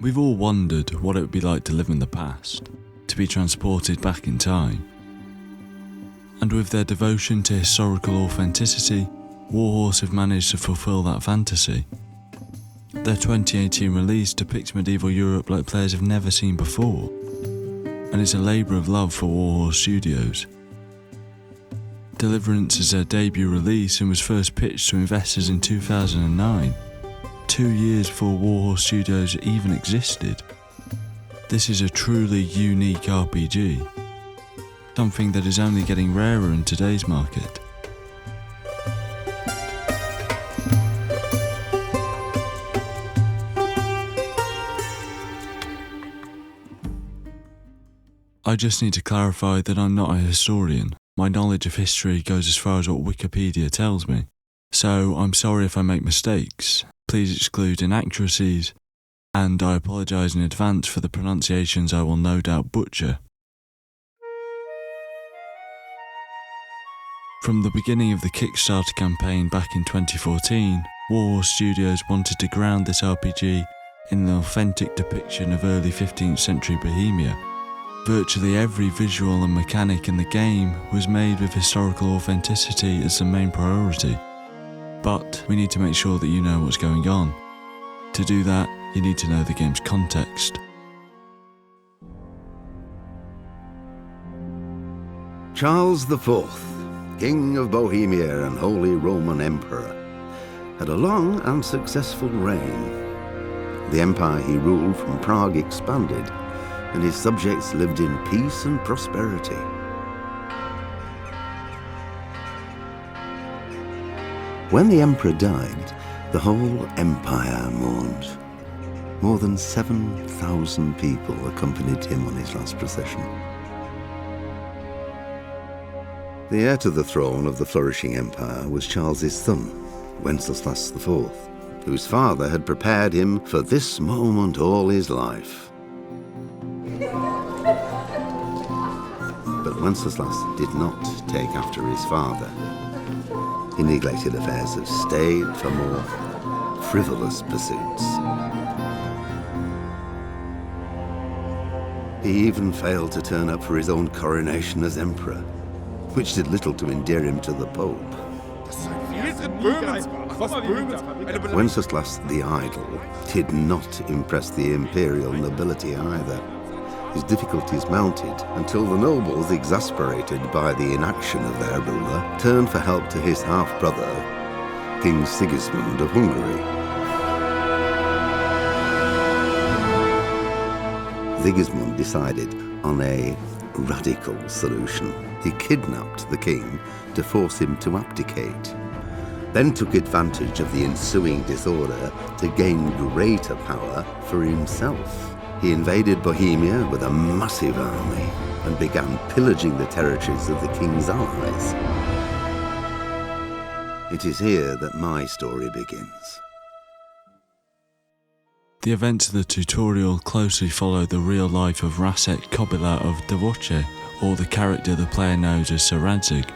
We've all wondered what it would be like to live in the past, to be transported back in time. And with their devotion to historical authenticity, Warhorse have managed to fulfill that fantasy. Their 2018 release depicts medieval Europe like players have never seen before, and it's a labour of love for Warhorse Studios. Deliverance is their debut release and was first pitched to investors in 2009, 2 years before Warhorse Studios even existed. This is a truly unique RPG, something that is only getting rarer in today's market. I just need to clarify that I'm not a historian. My knowledge of history goes as far as what Wikipedia tells me, so I'm sorry if I make mistakes. Please exclude inaccuracies, and I apologise in advance for the pronunciations I will no doubt butcher. From the beginning of the Kickstarter campaign back in 2014, Warhorse Studios wanted to ground this RPG in an authentic depiction of early 15th century Bohemia. Virtually every visual and mechanic in the game was made with historical authenticity as the main priority. But we need to make sure that you know what's going on. To do that, you need to know the game's context. Charles IV, King of Bohemia and Holy Roman Emperor, had a long and successful reign. The empire he ruled from Prague expanded, and his subjects lived in peace and prosperity. When the emperor died, the whole empire mourned. More than 7,000 people accompanied him on his last procession. The heir to the throne of the flourishing empire was Charles's son, Wenceslas IV, whose father had prepared him for this moment all his life. But Wenceslas did not take after his father. He neglected affairs of state for more frivolous pursuits. He even failed to turn up for his own coronation as emperor, which did little to endear him to the Pope. Wenceslas the Idle did not impress the imperial nobility either. His difficulties mounted until the nobles, exasperated by the inaction of their ruler, turned for help to his half-brother, King Sigismund of Hungary. Sigismund decided on a radical solution. He kidnapped the king to force him to abdicate, then took advantage of the ensuing disorder to gain greater power for himself. He invaded Bohemia with a massive army and began pillaging the territories of the king's allies. It is here that my story begins. The events of the tutorial closely follow the real life of Rasek Kobila of Devoce, or the character the player knows as Sir Radzig.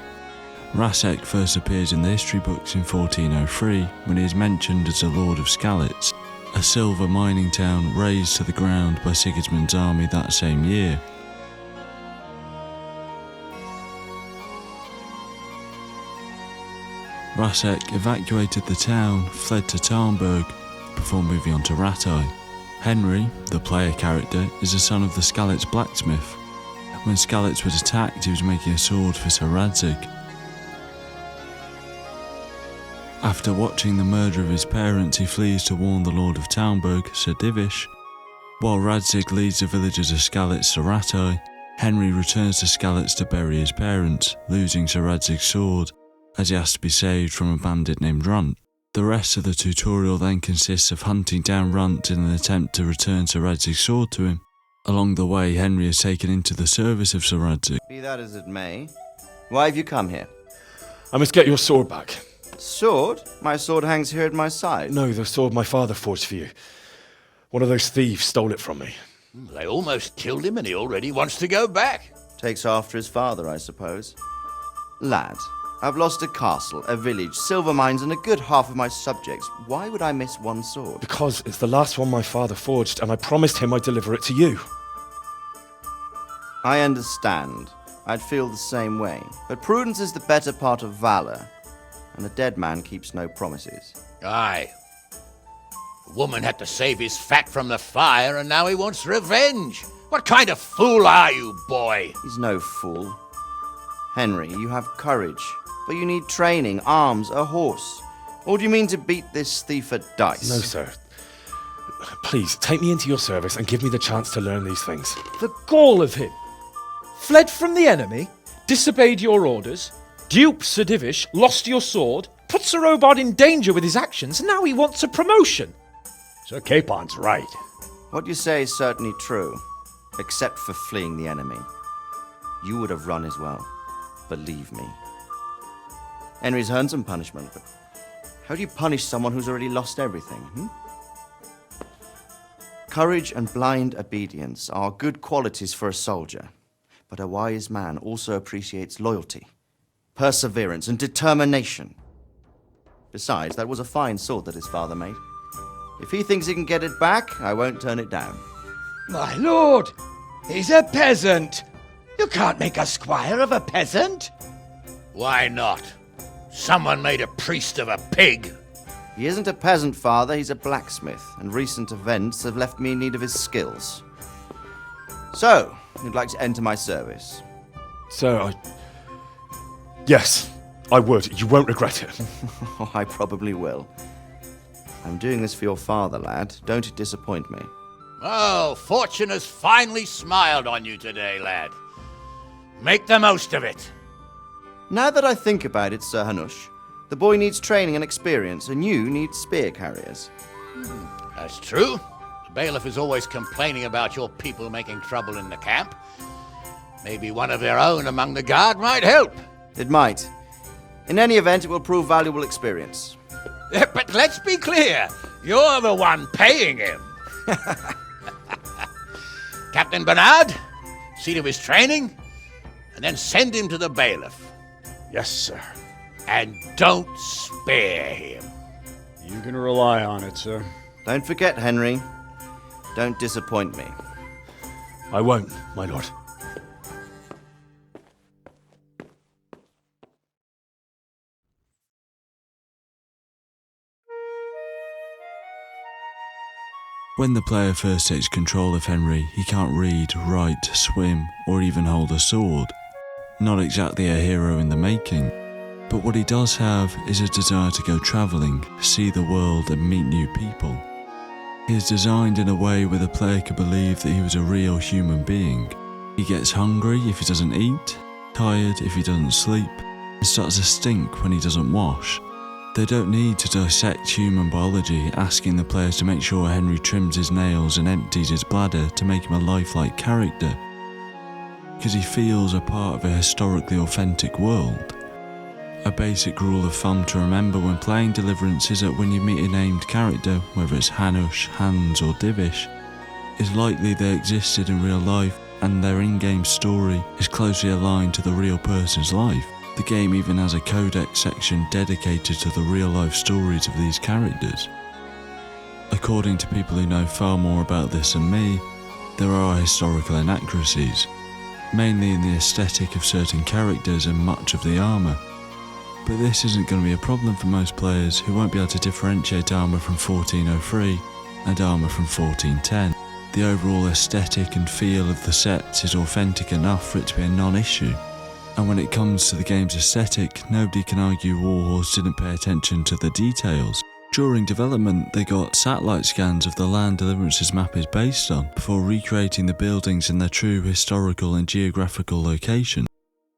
Rasek first appears in the history books in 1403 when he is mentioned as the Lord of Skalitz, a silver mining town razed to the ground by Sigismund's army that same year. Rasek evacuated the town, fled to Tarnberg, before moving on to Ratai. Henry, the player character, is the son of the Skalitz blacksmith. When Skalitz was attacked, he was making a sword for Sir Radzig. After watching the murder of his parents, he flees to warn the Lord of Tarnberg, Sir Divish. While Radzig leads the villagers of Skalitz to Ratai, Henry returns to Skalitz to bury his parents, losing Sir Radzig's sword, as he has to be saved from a bandit named Runt. The rest of the tutorial then consists of hunting down Runt in an attempt to return Sir Radzig's sword to him. Along the way, Henry is taken into the service of Sir Radzig. Be that as it may, why have you come here? I must get your sword back. Sword? My sword hangs here at my side. No, the sword my father forged for you. One of those thieves stole it from me. They almost killed him and he already wants to go back. Takes after his father, I suppose. Lad, I've lost a castle, a village, silver mines, and a good half of my subjects. Why would I miss one sword? Because it's the last one my father forged, and I promised him I'd deliver it to you. I understand. I'd feel the same way. But prudence is the better part of valor, and a dead man keeps no promises. Aye. The woman had to save his fat from the fire, and now he wants revenge. What kind of fool are you, boy? He's no fool. Henry, you have courage, but you need training, arms, a horse. Or do you mean to beat this thief at dice? No, sir. Please, take me into your service and give me the chance to learn these things. The gall of him! Fled from the enemy, disobeyed your orders, duped Sir Divish, lost your sword, put Sir Robard in danger with his actions, and now he wants a promotion. Sir Capon's right. What you say is certainly true, except for fleeing the enemy. You would have run as well. Believe me. Henry's earned some punishment, but how do you punish someone who's already lost everything? Courage and blind obedience are good qualities for a soldier, but a wise man also appreciates loyalty, perseverance, and determination. Besides, that was a fine sword that his father made. If he thinks he can get it back, I won't turn it down. My lord, he's a peasant. You can't make a squire of a peasant. Why not? Someone made a priest of a pig. He isn't a peasant, father, he's a blacksmith, and recent events have left me in need of his skills. So, you'd like to enter my service? Sir, Yes, I would. You won't regret it. Oh, I probably will. I'm doing this for your father, lad. Don't disappoint me. Oh, fortune has finally smiled on you today, lad. Make the most of it. Now that I think about it, Sir Hanush, the boy needs training and experience, and you need spear carriers. That's true. The bailiff is always complaining about your people making trouble in the camp. Maybe one of their own among the guard might help. It might. In any event, it will prove valuable experience. But let's be clear, you're the one paying him. Captain Bernard, see to his training, and then send him to the bailiff. Yes, sir. And don't spare him. You can rely on it, sir. Don't forget, Henry. Don't disappoint me. I won't, my lord. When the player first takes control of Henry, he can't read, write, swim, or even hold a sword. Not exactly a hero in the making, but what he does have is a desire to go travelling, see the world and meet new people. He is designed in a way where the player can believe that he was a real human being. He gets hungry if he doesn't eat, tired if he doesn't sleep, and starts to stink when he doesn't wash. They don't need to dissect human biology, asking the players to make sure Henry trims his nails and empties his bladder to make him a lifelike character, because he feels a part of a historically authentic world. A basic rule of thumb to remember when playing Deliverance is that when you meet a named character, whether it's Hanush, Hans or Divish, it's likely they existed in real life and their in-game story is closely aligned to the real person's life. The game even has a codex section dedicated to the real-life stories of these characters. According to people who know far more about this than me, there are historical inaccuracies, mainly in the aesthetic of certain characters and much of the armour. But this isn't going to be a problem for most players who won't be able to differentiate armour from 1403 and armour from 1410. The overall aesthetic and feel of the sets is authentic enough for it to be a non-issue. And when it comes to the game's aesthetic, nobody can argue Warhorse didn't pay attention to the details. During development, they got satellite scans of the land Deliverance's map is based on, before recreating the buildings in their true historical and geographical location.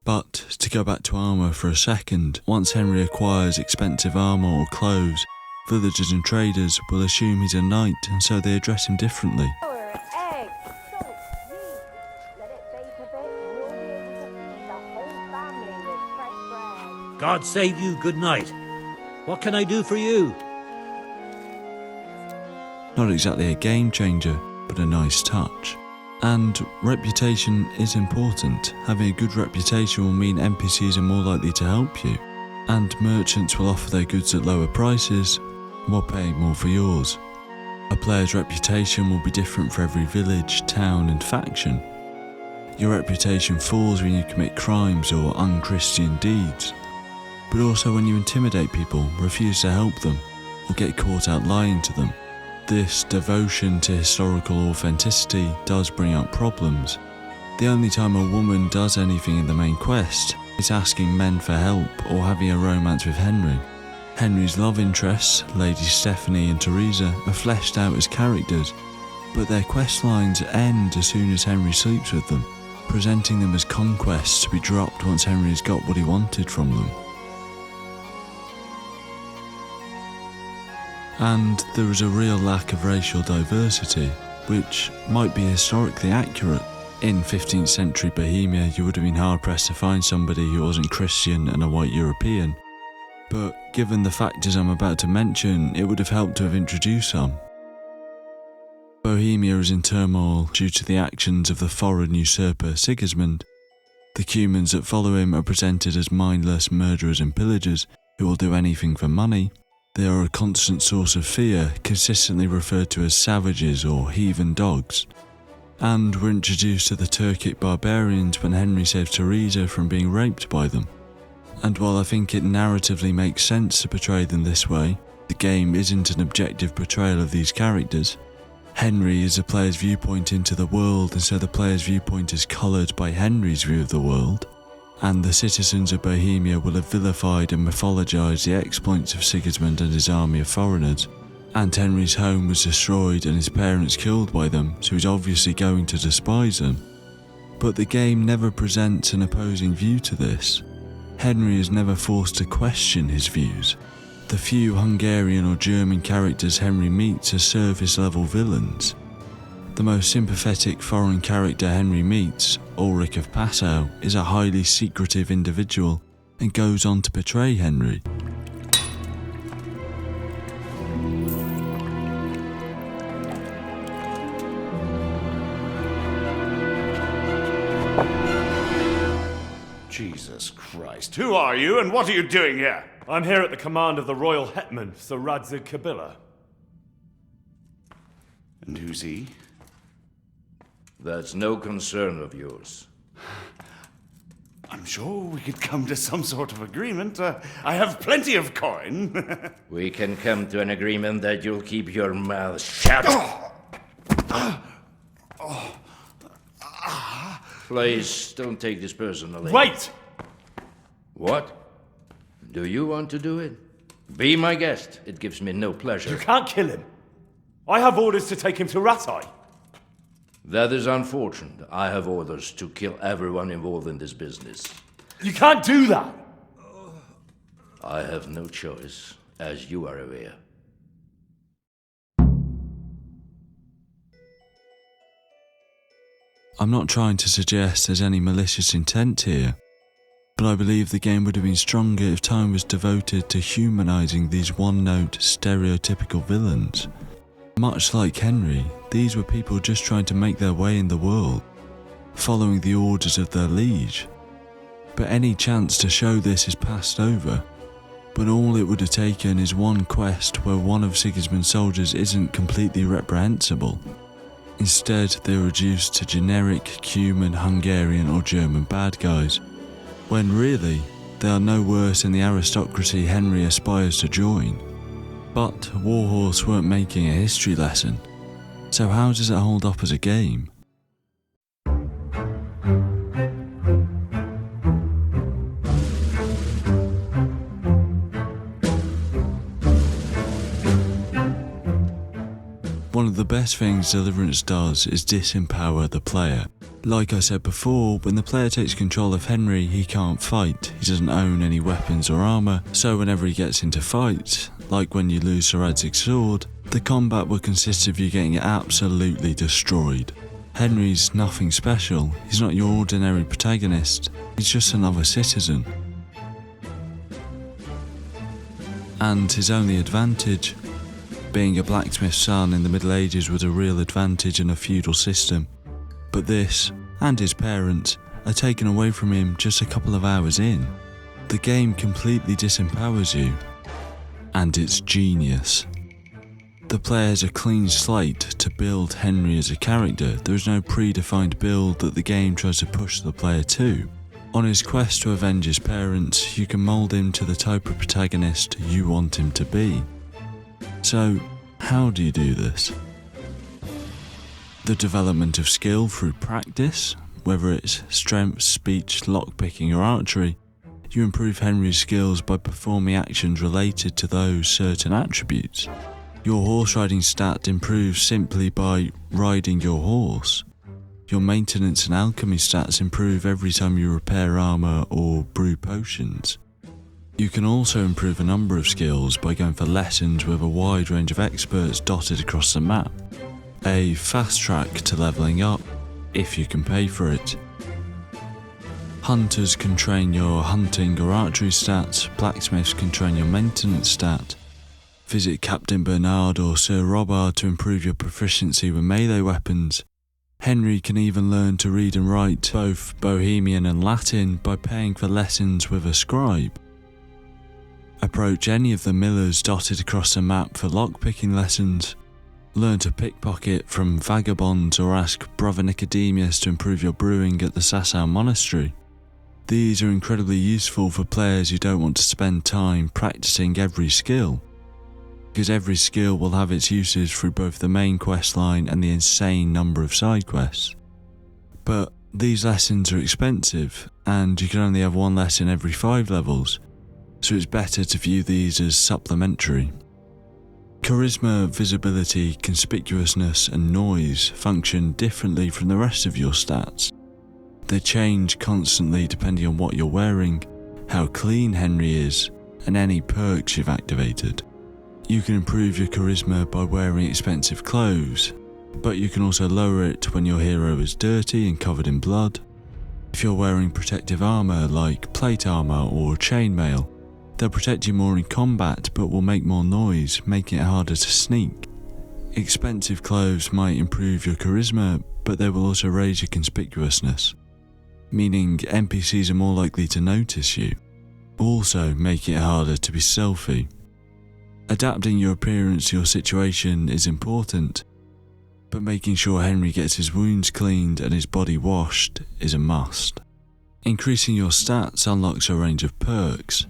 But, to go back to armour for a second, once Henry acquires expensive armour or clothes, villagers and traders will assume he's a knight, and so they address him differently. God save you, good night. What can I do for you? Not exactly a game changer, but a nice touch. And reputation is important. Having a good reputation will mean NPCs are more likely to help you. and merchants will offer their goods at lower prices while paying more for yours. A player's reputation will be different for every village, town and faction. Your reputation falls when you commit crimes or unchristian deeds, but also when you intimidate people, refuse to help them, or get caught out lying to them. This devotion to historical authenticity does bring up problems. The only time a woman does anything in the main quest is asking men for help or having a romance with Henry. Henry's love interests, Lady Stephanie and Teresa, are fleshed out as characters, but their quest lines end as soon as Henry sleeps with them, presenting them as conquests to be dropped once Henry has got what he wanted from them. And there is a real lack of racial diversity, which might be historically accurate. In 15th century Bohemia, you would have been hard pressed to find somebody who wasn't Christian and a white European. But given the factors I'm about to mention, it would have helped to have introduced some. Bohemia is in turmoil due to the actions of the foreign usurper Sigismund. The Cumans that follow him are presented as mindless murderers and pillagers who will do anything for money. They are a constant source of fear, consistently referred to as savages or heathen dogs. And were introduced to the Turkic barbarians when Henry saved Teresa from being raped by them. And while I think it narratively makes sense to portray them this way, the game isn't an objective portrayal of these characters. Henry is the player's viewpoint into the world, and so the player's viewpoint is coloured by Henry's view of the world. And the citizens of Bohemia will have vilified and mythologized the exploits of Sigismund and his army of foreigners. And Henry's home was destroyed and his parents killed by them, so he's obviously going to despise them. But the game never presents an opposing view to this. Henry is never forced to question his views. The few Hungarian or German characters Henry meets are surface-level villains. The most sympathetic foreign character Henry meets, Ulrich of Passau, is a highly secretive individual and goes on to betray Henry. Jesus Christ, who are you and what are you doing here? I'm here at the command of the royal hetman, Sir Radzig Kabila. And who's he? That's no concern of yours. I'm sure we could come to some sort of agreement. I have plenty of coin. We can come to an agreement that you'll keep your mouth shut. Please, don't take this personally. Wait! What? Do you want to do it? Be my guest. It gives me no pleasure. You can't kill him. I have orders to take him to Ratai. That is unfortunate. I have orders to kill everyone involved in this business. You can't do that! I have no choice, as you are aware. I'm not trying to suggest there's any malicious intent here, but I believe the game would have been stronger if time was devoted to humanising these one-note, stereotypical villains. Much like Henry, these were people just trying to make their way in the world, following the orders of their liege. But any chance to show this is passed over, but all it would have taken is one quest where one of Sigismund's soldiers isn't completely reprehensible. Instead, they're reduced to generic Cuman, Hungarian or German bad guys, when really, they are no worse than the aristocracy Henry aspires to join. But Warhorse weren't making a history lesson, so how does it hold up as a game? One of the best things Deliverance does is disempower the player. Like I said before, when the player takes control of Henry, he can't fight. He doesn't own any weapons or armour, so whenever he gets into fights, like when you lose Sir Radzig's sword, the combat will consist of you getting absolutely destroyed. Henry's nothing special, he's not your ordinary protagonist, he's just another citizen. And his only advantage, being a blacksmith's son in the Middle Ages was a real advantage in a feudal system. But this, and his parents, are taken away from him just a couple of hours in. The game completely disempowers you, and it's genius. The player has a clean slate to build Henry as a character. There is no predefined build that the game tries to push the player to. On his quest to avenge his parents, you can mould him to the type of protagonist you want him to be. So, how do you do this? The development of skill through practice, whether it's strength, speech, lockpicking or archery. You improve Henry's skills by performing actions related to those certain attributes. Your horse riding stat improves simply by riding your horse. Your maintenance and alchemy stats improve every time you repair armor or brew potions. You can also improve a number of skills by going for lessons with a wide range of experts dotted across the map. A fast track to leveling up, if you can pay for it. Hunters can train your hunting or archery stats, blacksmiths can train your maintenance stat. Visit Captain Bernard or Sir Robard to improve your proficiency with melee weapons. Henry can even learn to read and write both Bohemian and Latin by paying for lessons with a scribe. Approach any of the millers dotted across the map for lockpicking lessons. Learn to pickpocket from vagabonds or ask Brother Nicodemus to improve your brewing at the Sasau Monastery. These are incredibly useful for players who don't want to spend time practicing every skill, because every skill will have its uses through both the main quest line and the insane number of side quests. But these lessons are expensive, and you can only have one lesson every 5 levels, so it's better to view these as supplementary. Charisma, visibility, conspicuousness and noise function differently from the rest of your stats. They change constantly depending on what you're wearing, how clean Henry is, and any perks you've activated. You can improve your charisma by wearing expensive clothes, but you can also lower it when your hero is dirty and covered in blood. If you're wearing protective armour like plate armour or chainmail, they'll protect you more in combat but will make more noise, making it harder to sneak. Expensive clothes might improve your charisma, but they will also raise your conspicuousness, meaning NPCs are more likely to notice you, also making it harder to be stealthy. Adapting your appearance to your situation is important, but making sure Henry gets his wounds cleaned and his body washed is a must. Increasing your stats unlocks a range of perks.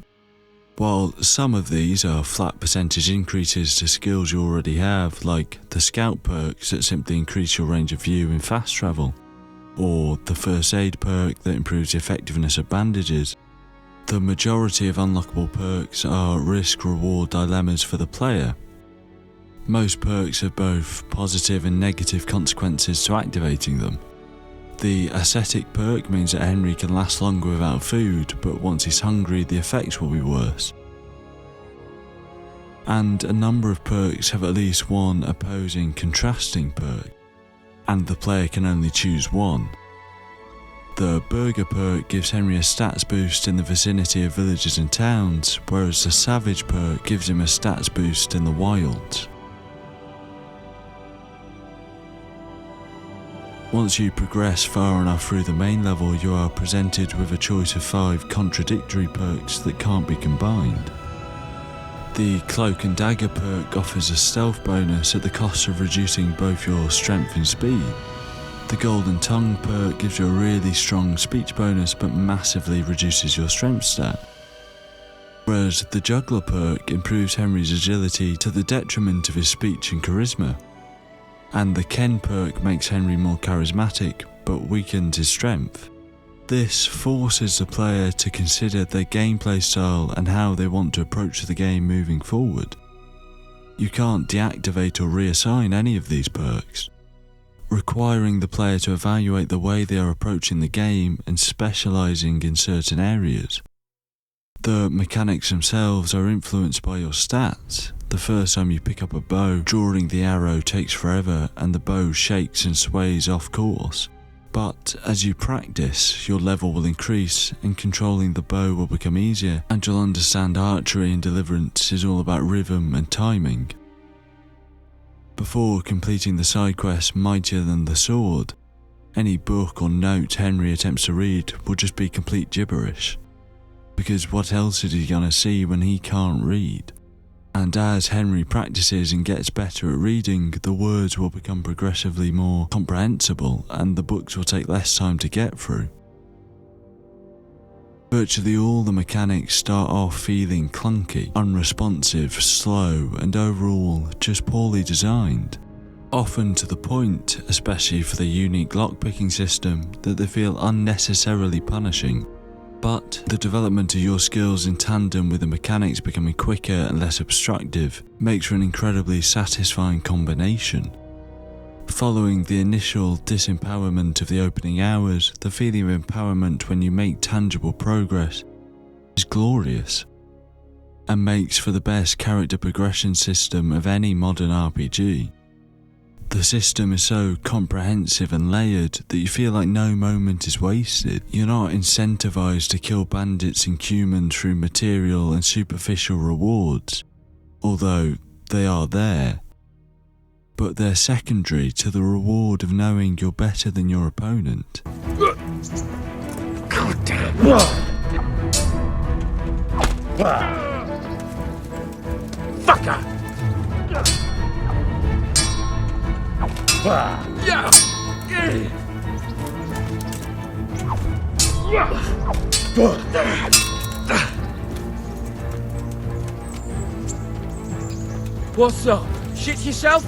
While some of these are flat percentage increases to skills you already have, like the scout perks that simply increase your range of view in fast travel, or the first aid perk that improves the effectiveness of bandages, the majority of unlockable perks are risk-reward dilemmas for the player. Most perks have both positive and negative consequences to activating them. The ascetic perk means that Henry can last longer without food, but once he's hungry the effects will be worse. And a number of perks have at least one opposing contrasting perk, and the player can only choose one. The Burger perk gives Henry a stats boost in the vicinity of villages and towns, whereas the Savage perk gives him a stats boost in the wilds. Once you progress far enough through the main level, you are presented with a choice of 5 contradictory perks that can't be combined. The Cloak and Dagger perk offers a stealth bonus at the cost of reducing both your strength and speed. The Golden Tongue perk gives you a really strong speech bonus but massively reduces your strength stat. Whereas the Juggler perk improves Henry's agility to the detriment of his speech and charisma. And the Ken perk makes Henry more charismatic but weakens his strength. This forces the player to consider their gameplay style and how they want to approach the game moving forward. You can't deactivate or reassign any of these perks, requiring the player to evaluate the way they are approaching the game and specialising in certain areas. The mechanics themselves are influenced by your stats. The first time you pick up a bow, drawing the arrow takes forever and the bow shakes and sways off course. But as you practice, your level will increase and controlling the bow will become easier, and you'll understand archery and Deliverance is all about rhythm and timing. Before completing the side quest Mightier Than the Sword, any book or note Henry attempts to read will just be complete gibberish. because what else is he gonna see when he can't read? And as Henry practices and gets better at reading, the words will become progressively more comprehensible and the books will take less time to get through. Virtually all the mechanics start off feeling clunky, unresponsive, slow, and overall just poorly designed. Often to the point, especially for the unique lockpicking system, that they feel unnecessarily punishing. But the development of your skills in tandem with the mechanics becoming quicker and less obstructive makes for an incredibly satisfying combination. Following the initial disempowerment of the opening hours, the feeling of empowerment when you make tangible progress is glorious and makes for the best character progression system of any modern RPG. The system is so comprehensive and layered that you feel like no moment is wasted. You're not incentivized to kill bandits and humans through material and superficial rewards, although they are there, but they're secondary to the reward of knowing you're better than your opponent. God damn. Fucker! What's up? Shit yourself?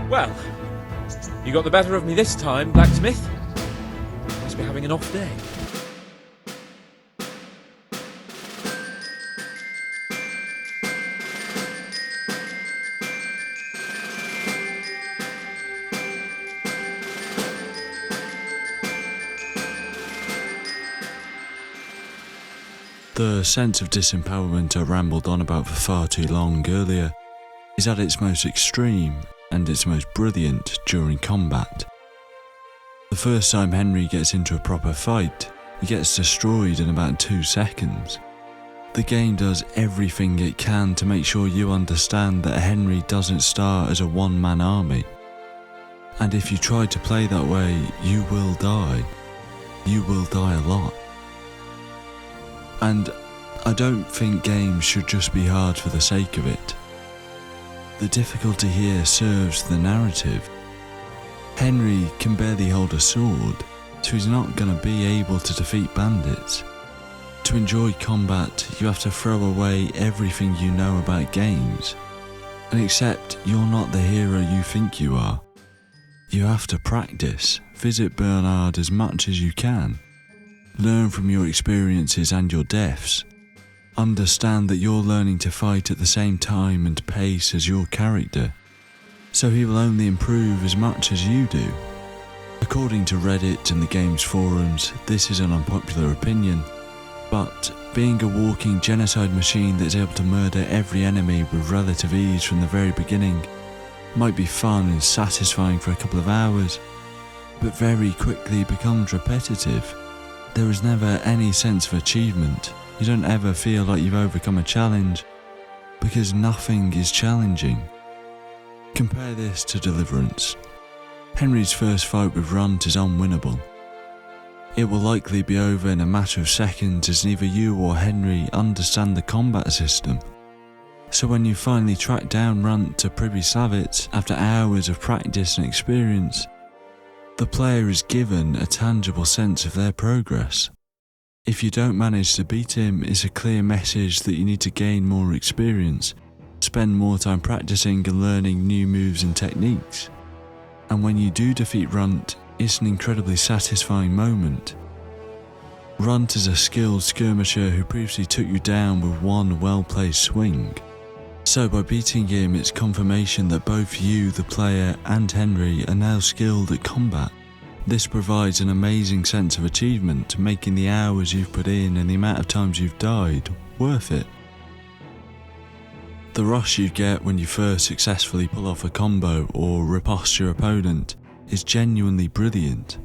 Well, you got the better of me this time, blacksmith. Must be having an off day. The sense of disempowerment I rambled on about for far too long earlier is at its most extreme and its most brilliant during combat. The first time Henry gets into a proper fight, he gets destroyed in about 2 seconds. The game does everything it can to make sure you understand that Henry doesn't start as a one-man army. And if you try to play that way, you will die. You will die a lot. And I don't think games should just be hard for the sake of it. The difficulty here serves the narrative. Henry can barely hold a sword, so he's not going to be able to defeat bandits. To enjoy combat, you have to throw away everything you know about games, and accept you're not the hero you think you are. You have to practice, visit Bernard as much as you can. Learn from your experiences and your deaths. Understand that you're learning to fight at the same time and pace as your character, so he will only improve as much as you do. According to Reddit and the game's forums, this is an unpopular opinion, but being a walking genocide machine that's able to murder every enemy with relative ease from the very beginning might be fun and satisfying for a couple of hours, but very quickly becomes repetitive. There is never any sense of achievement. You don't ever feel like you've overcome a challenge, because nothing is challenging. Compare this to Deliverance. Henry's first fight with Runt is unwinnable. It will likely be over in a matter of seconds as neither you or Henry understand the combat system. So when you finally track down Runt to Pribyslavitz after hours of practice and experience, the player is given a tangible sense of their progress. If you don't manage to beat him, it's a clear message that you need to gain more experience, spend more time practicing and learning new moves and techniques. And when you do defeat Runt, it's an incredibly satisfying moment. Runt is a skilled skirmisher who previously took you down with one well-placed swing. So by beating him, it's confirmation that both you, the player, and Henry are now skilled at combat. This provides an amazing sense of achievement, making the hours you've put in and the amount of times you've died worth it. The rush you get when you first successfully pull off a combo or riposte your opponent is genuinely brilliant.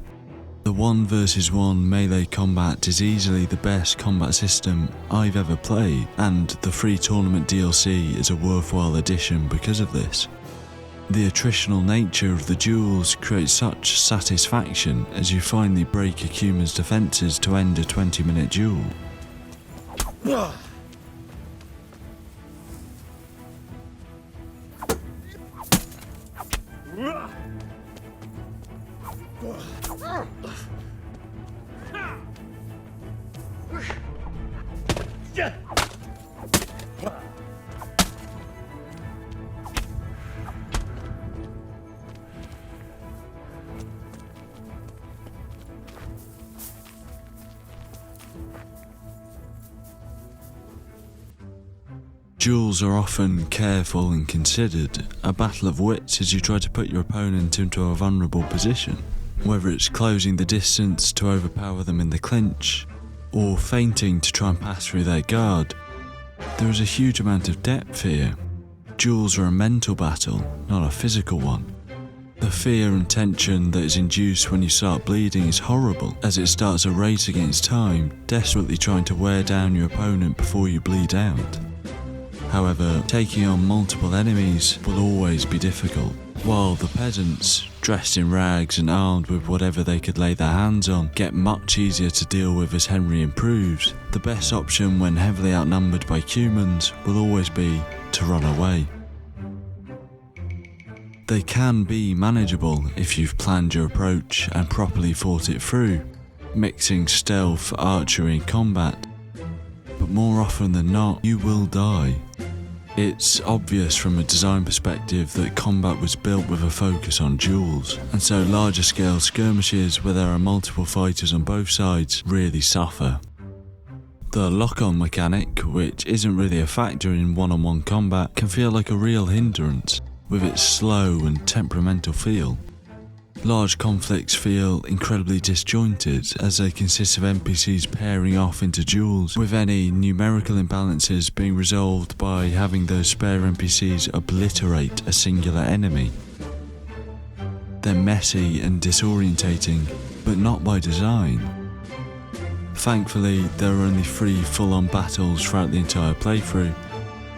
The 1 versus 1 melee combat is easily the best combat system I've ever played, and the free tournament DLC is a worthwhile addition because of this. The attritional nature of the duels creates such satisfaction as you finally break a human's defences to end a 20-minute duel. Duels are often careful and considered, a battle of wits as you try to put your opponent into a vulnerable position, whether it's closing the distance to overpower them in the clinch, or feinting to try and pass through their guard. There is a huge amount of depth here. Duels are a mental battle, not a physical one. The fear and tension that is induced when you start bleeding is horrible, as it starts a race against time, desperately trying to wear down your opponent before you bleed out. However, taking on multiple enemies will always be difficult. While the peasants, dressed in rags and armed with whatever they could lay their hands on, get much easier to deal with as Henry improves, the best option when heavily outnumbered by humans will always be to run away. They can be manageable if you've planned your approach and properly thought it through, mixing stealth, archery and combat, but more often than not, you will die. It's obvious from a design perspective that combat was built with a focus on duels, and so larger scale skirmishes where there are multiple fighters on both sides really suffer. The lock-on mechanic, which isn't really a factor in one-on-one combat, can feel like a real hindrance, with its slow and temperamental feel. Large conflicts feel incredibly disjointed as they consist of NPCs pairing off into duels, with any numerical imbalances being resolved by having those spare NPCs obliterate a singular enemy. They're messy and disorientating, but not by design. Thankfully, there are only 3 full-on battles throughout the entire playthrough,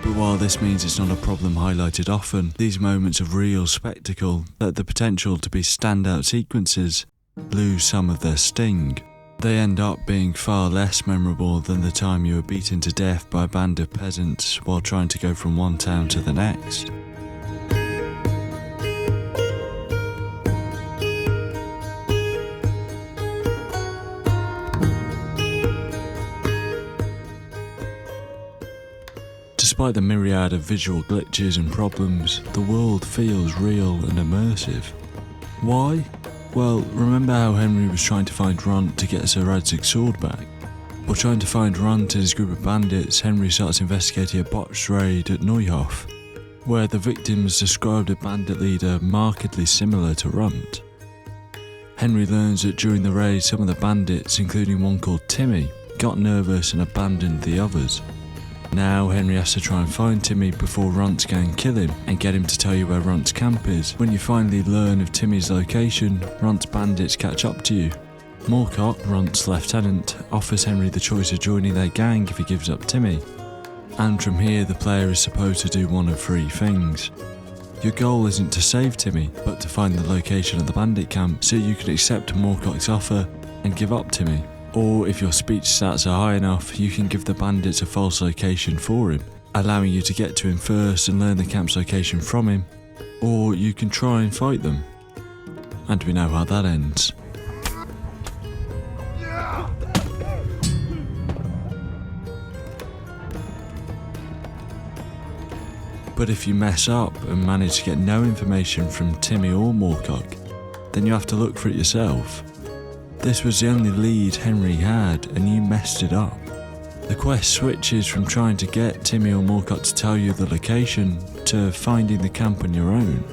but while this means it's not a problem highlighted often, these moments of real spectacle that the potential to be standout sequences lose some of their sting. They end up being far less memorable than the time you were beaten to death by a band of peasants while trying to go from one town to the next. Despite the myriad of visual glitches and problems, the world feels real and immersive. Why? Well, remember how Henry was trying to find Runt to get Sir Radzig's sword back? While trying to find Runt and his group of bandits, Henry starts investigating a botched raid at Neuhof, where the victims described a bandit leader markedly similar to Runt. Henry learns that during the raid some of the bandits, including one called Timmy, got nervous and abandoned the others. Now Henry has to try and find Timmy before Runt's gang kill him and get him to tell you where Runt's camp is. When you finally learn of Timmy's location, Runt's bandits catch up to you. Moorcock, Runt's lieutenant, offers Henry the choice of joining their gang if he gives up Timmy. And from here the player is supposed to do one of 3 things. Your goal isn't to save Timmy, but to find the location of the bandit camp so you can accept Moorcock's offer and give up Timmy. Or if your speech stats are high enough, you can give the bandits a false location for him, allowing you to get to him first and learn the camp's location from him, or you can try and fight them. And we know how that ends. But if you mess up and manage to get no information from Timmy or Moorcock, then you have to look for it yourself. This was the only lead Henry had, and you messed it up. The quest switches from trying to get Timmy or Moorcock to tell you the location to finding the camp on your own.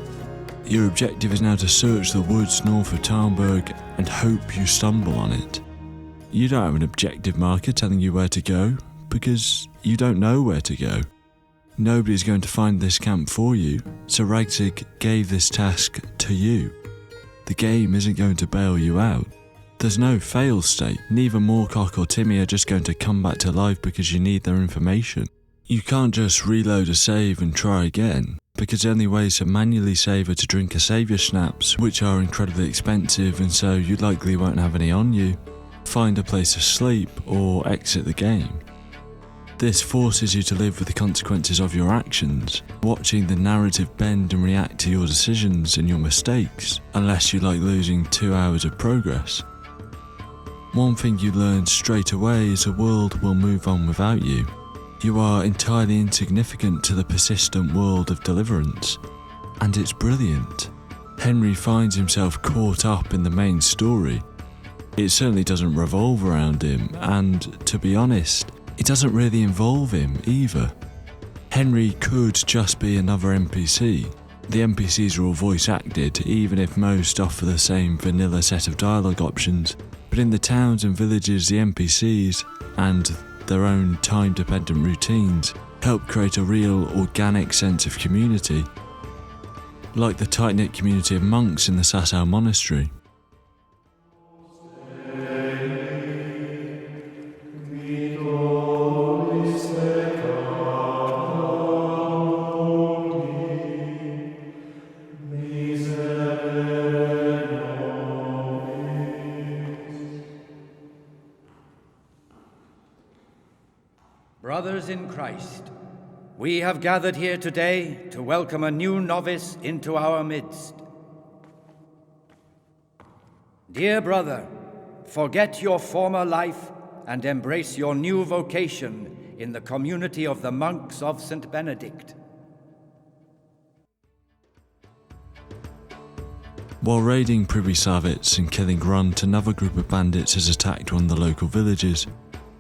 Your objective is now to search the woods north of Talmberg and hope you stumble on it. You don't have an objective marker telling you where to go, because you don't know where to go. Nobody's going to find this camp for you, so Radzig gave this task to you. The game isn't going to bail you out. There's no fail state. Neither Moorcock or Timmy are just going to come back to life because you need their information. You can't just reload a save and try again, because the only ways to manually save are to drink a saviour schnapps, which are incredibly expensive and so you likely won't have any on you, find a place to sleep, or exit the game. This forces you to live with the consequences of your actions, watching the narrative bend and react to your decisions and your mistakes, unless you like losing 2 hours of progress. One thing you learn straight away is the world will move on without you. You are entirely insignificant to the persistent world of Deliverance, and it's brilliant. Henry finds himself caught up in the main story. It certainly doesn't revolve around him, and to be honest, it doesn't really involve him either. Henry could just be another NPC. The NPCs are all voice acted, even if most offer the same vanilla set of dialogue options, but in the towns and villages the NPCs, and their own time-dependent routines, help create a real organic sense of community, like the tight-knit community of monks in the Sasau monastery. Brothers in Christ, we have gathered here today to welcome a new novice into our midst. Dear brother, forget your former life and embrace your new vocation in the community of the monks of St. Benedict. While raiding Pribyslavitz and killing Grunt, another group of bandits has attacked one of the local villages,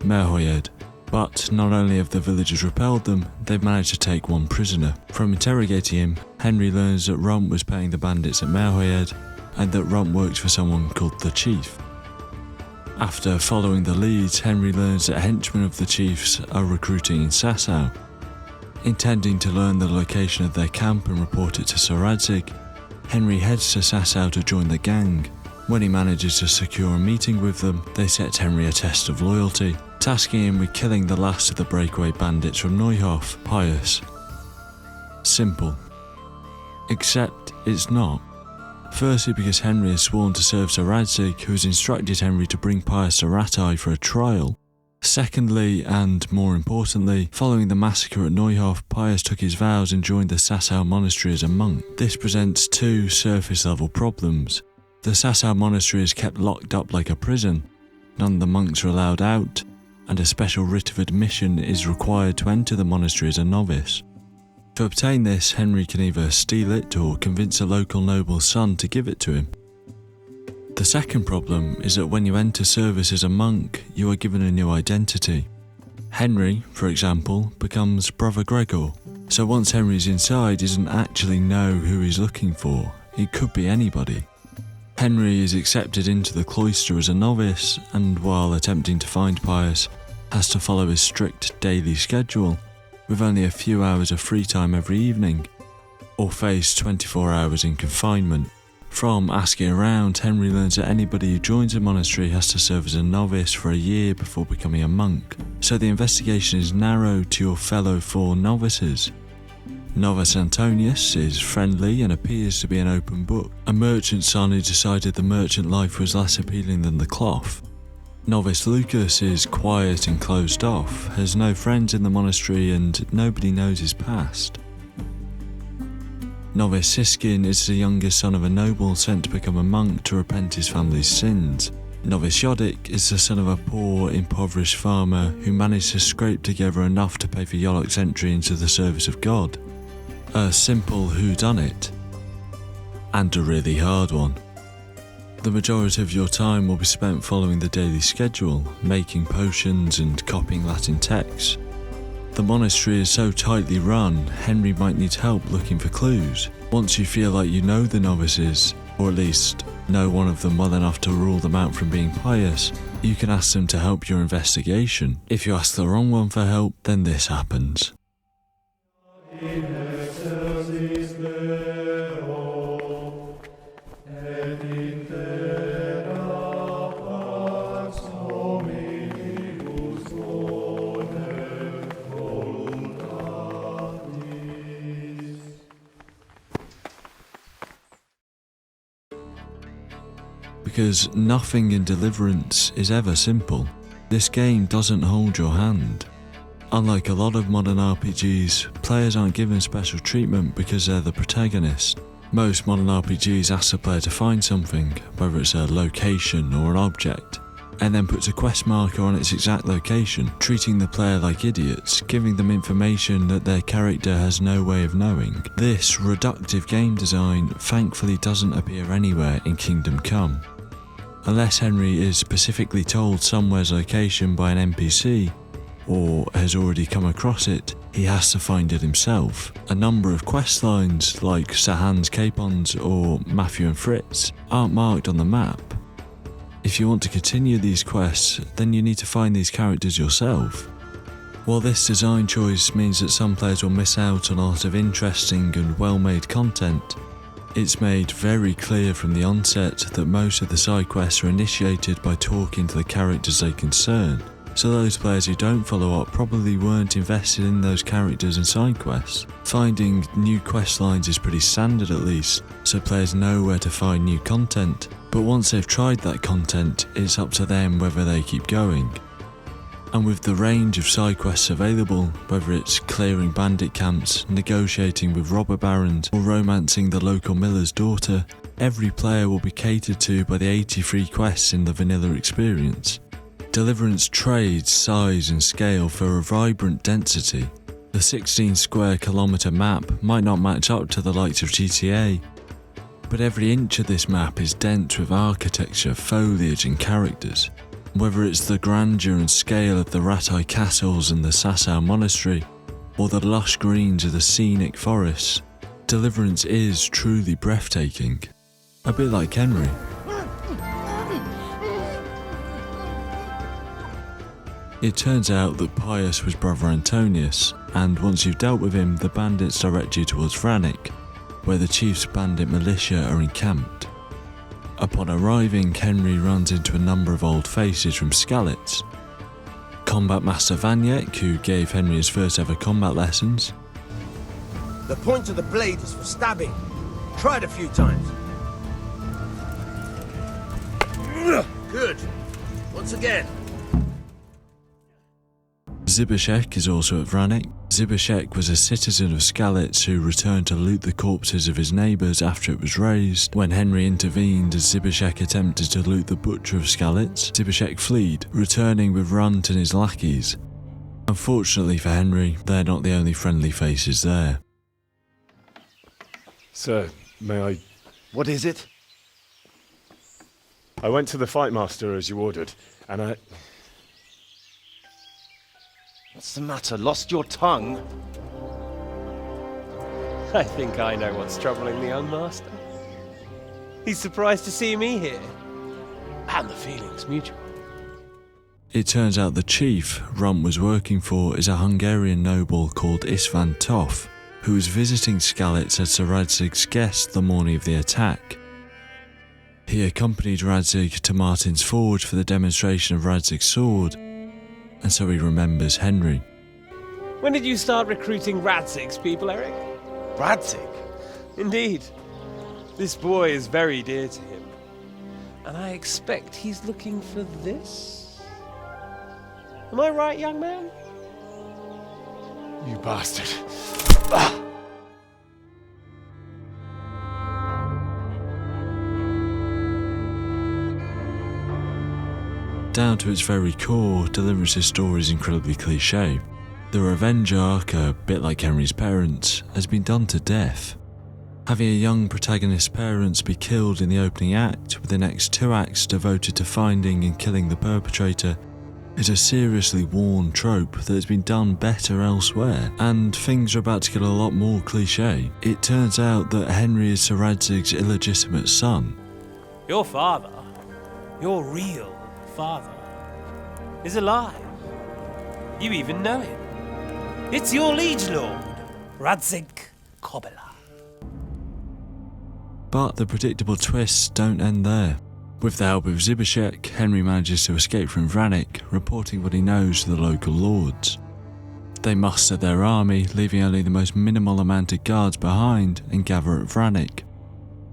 Merhoyed. But not only have the villagers repelled them, they've managed to take one prisoner. From interrogating him, Henry learns that Rump was paying the bandits at Merhoyed, and that Rump works for someone called the Chief. After following the leads, Henry learns that henchmen of the Chiefs are recruiting in Sasau. Intending to learn the location of their camp and report it to Sir Radzig, Henry heads to Sasau to join the gang. When he manages to secure a meeting with them, they set Henry a test of loyalty, tasking him with killing the last of the breakaway bandits from Neuhof, Pius. Simple. Except it's not. Firstly because Henry has sworn to serve Sir Radzig, who has instructed Henry to bring Pius to Rattay for a trial. Secondly, and more importantly, following the massacre at Neuhof, Pius took his vows and joined the Sasau monastery as a monk. This presents two surface-level problems. The Sasau monastery is kept locked up like a prison, none of the monks are allowed out, and a special writ of admission is required to enter the monastery as a novice. To obtain this, Henry can either steal it or convince a local noble's son to give it to him. The second problem is that when you enter service as a monk, you are given a new identity. Henry, for example, becomes Brother Gregor, so once Henry's inside, he doesn't actually know who he's looking for. It could be anybody. Henry is accepted into the cloister as a novice, and while attempting to find Pius, has to follow his strict daily schedule, with only a few hours of free time every evening, or face 24 hours in confinement. From asking around, Henry learns that anybody who joins a monastery has to serve as a novice for a year before becoming a monk, so the investigation is narrowed to your fellow 4 novices. Novice Antonius is friendly and appears to be an open book, a merchant son who decided the merchant life was less appealing than the cloth. Novice Lucas is quiet and closed off, has no friends in the monastery and nobody knows his past. Novice Siskin is the youngest son of a noble sent to become a monk to repent his family's sins. Novice Yodik is the son of a poor, impoverished farmer who managed to scrape together enough to pay for Yolok's entry into the service of God. A simple whodunit, and a really hard one. The majority of your time will be spent following the daily schedule, making potions and copying Latin texts. The monastery is so tightly run, Henry might need help looking for clues. Once you feel like you know the novices, or at least know one of them well enough to rule them out from being pious, you can ask them to help your investigation. If you ask the wrong one for help, then this happens. Because nothing in Deliverance is ever simple. This game doesn't hold your hand. Unlike a lot of modern RPGs, players aren't given special treatment because they're the protagonist. Most modern RPGs ask the player to find something, whether it's a location or an object, and then puts a quest marker on its exact location, treating the player like idiots, giving them information that their character has no way of knowing. This reductive game design thankfully doesn't appear anywhere in Kingdom Come. Unless Henry is specifically told somewhere's location by an NPC, or has already come across it, he has to find it himself. A number of quest lines, like Sir Hans Capons or Matthew and Fritz, aren't marked on the map. If you want to continue these quests, then you need to find these characters yourself. While this design choice means that some players will miss out on a lot of interesting and well-made content, it's made very clear from the onset that most of the side quests are initiated by talking to the characters they concern, so those players who don't follow up probably weren't invested in those characters and side quests. Finding new quest lines is pretty standard at least, so players know where to find new content, but once they've tried that content, it's up to them whether they keep going. And with the range of side quests available, whether it's clearing bandit camps, negotiating with robber barons, or romancing the local miller's daughter, every player will be catered to by the 83 quests in the vanilla experience. Deliverance trades size and scale for a vibrant density. The 16 square kilometre map might not match up to the likes of GTA, but every inch of this map is dense with architecture, foliage and characters. Whether it's the grandeur and scale of the Ratai castles and the Sassau monastery, or the lush greens of the scenic forests, Deliverance is truly breathtaking. A bit like Henry. It turns out that Pius was Brother Antonius, and once you've dealt with him, the bandits direct you towards Vranik, where the chief's bandit militia are encamped. Upon arriving, Henry runs into a number of old faces from Skalitz. Combat Master Vanyek, who gave Henry his first ever combat lessons. The point of the blade is for stabbing. Tried a few times. Good. Once again. Zibashek is also at Vranik. Zibashek was a citizen of Skalitz who returned to loot the corpses of his neighbours after it was razed. When Henry intervened as Zibashek attempted to loot the butcher of Skalitz, Zibashek fled, returning with Runt and his lackeys. Unfortunately for Henry, they're not the only friendly faces there. Sir, may I... What is it? I went to the fight master as you ordered, and I... What's the matter? Lost your tongue? I think I know what's troubling the young master. He's surprised to see me here. And the feeling's mutual. It turns out the chief Runt was working for is a Hungarian noble called Istvan Toff, who was visiting Skalitz as Sir Radzig's guest the morning of the attack. He accompanied Radzig to Martin's Forge for the demonstration of Radzig's sword, and so he remembers Henry. When did you start recruiting Radzig's people, Eric? Radzig? Indeed. This boy is very dear to him. And I expect he's looking for this? Am I right, young man? You bastard. Down to its very core, Deliverance's story is incredibly cliché. The revenge arc, a bit like Henry's parents, has been done to death. Having a young protagonist's parents be killed in the opening act, with the next 2 acts devoted to finding and killing the perpetrator, is a seriously worn trope that has been done better elsewhere, and things are about to get a lot more cliché. It turns out that Henry is Sir Radzig's illegitimate son. Your father, your real father, is alive. You even know him. It's your liege lord, Radzig Kobyla. But the predictable twists don't end there. With the help of Zibishek, Henry manages to escape from Vranik, reporting what he knows to the local lords. They muster their army, leaving only the most minimal amount of guards behind, and gather at Vranik.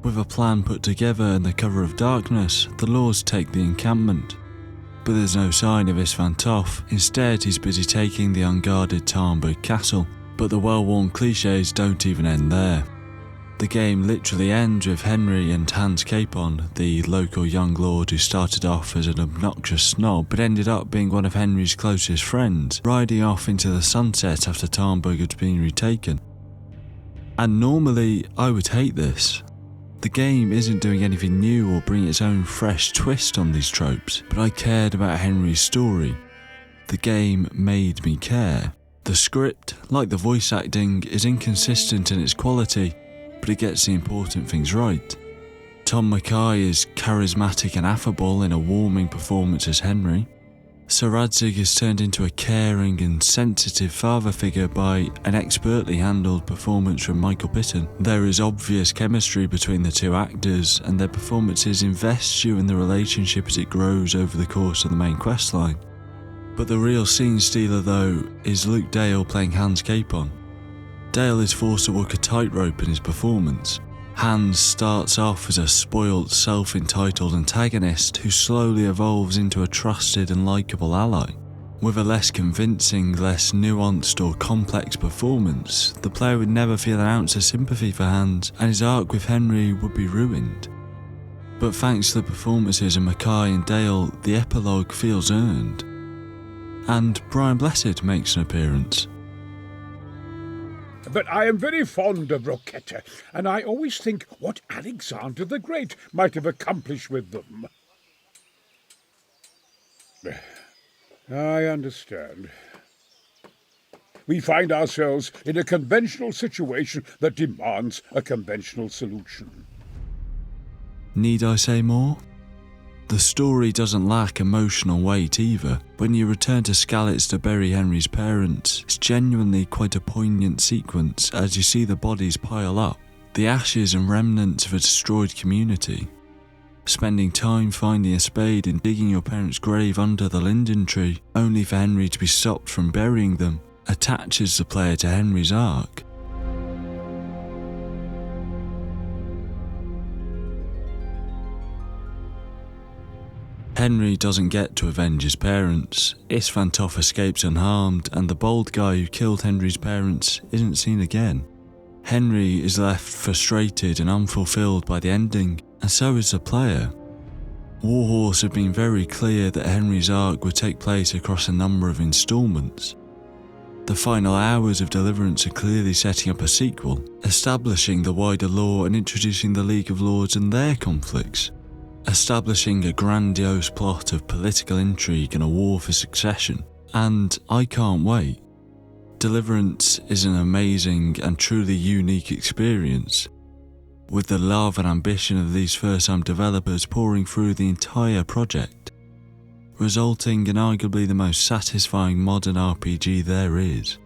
With a plan put together in the cover of darkness, the lords take the encampment. But there's no sign of Istvan Toth. Instead, he's busy taking the unguarded Tarnberg castle. But the well-worn clichés don't even end there. The game literally ends with Henry and Hans Capon, the local young lord who started off as an obnoxious snob but ended up being one of Henry's closest friends, riding off into the sunset after Tarnberg had been retaken. And normally, I would hate this. The game isn't doing anything new or bringing its own fresh twist on these tropes, but I cared about Henry's story. The game made me care. The script, like the voice acting, is inconsistent in its quality, but it gets the important things right. Tom Mackay is charismatic and affable in a warming performance as Henry. Sir Radzig is turned into a caring and sensitive father figure by an expertly handled performance from Michael Pitton. There is obvious chemistry between the two actors, and their performances invest you in the relationship as it grows over the course of the main questline. But the real scene stealer, though, is Luke Dale playing Hans Capon. Dale is forced to walk a tightrope in his performance. Hans starts off as a spoilt, self-entitled antagonist who slowly evolves into a trusted and likeable ally. With a less convincing, less nuanced or complex performance, the player would never feel an ounce of sympathy for Hans, and his arc with Henry would be ruined. But thanks to the performances of Mackay and Dale, the epilogue feels earned. And Brian Blessed makes an appearance. But I am very fond of Roketa, and I always think what Alexander the Great might have accomplished with them. I understand. We find ourselves in a conventional situation that demands a conventional solution. Need I say more? The story doesn't lack emotional weight either. When you return to Skalitz to bury Henry's parents, it's genuinely quite a poignant sequence as you see the bodies pile up, the ashes and remnants of a destroyed community. Spending time finding a spade and digging your parents' grave under the linden tree, only for Henry to be stopped from burying them, attaches the player to Henry's arc. Henry doesn't get to avenge his parents. Istvan Toth escapes unharmed, and the bold guy who killed Henry's parents isn't seen again. Henry is left frustrated and unfulfilled by the ending, and so is the player. Warhorse have been very clear that Henry's arc would take place across a number of installments. The final hours of Deliverance are clearly setting up a sequel, establishing the wider lore and introducing the League of Lords and their conflicts. Establishing a grandiose plot of political intrigue and a war for succession, and I can't wait. Deliverance is an amazing and truly unique experience, with the love and ambition of these first-time developers pouring through the entire project, resulting in arguably the most satisfying modern RPG there is.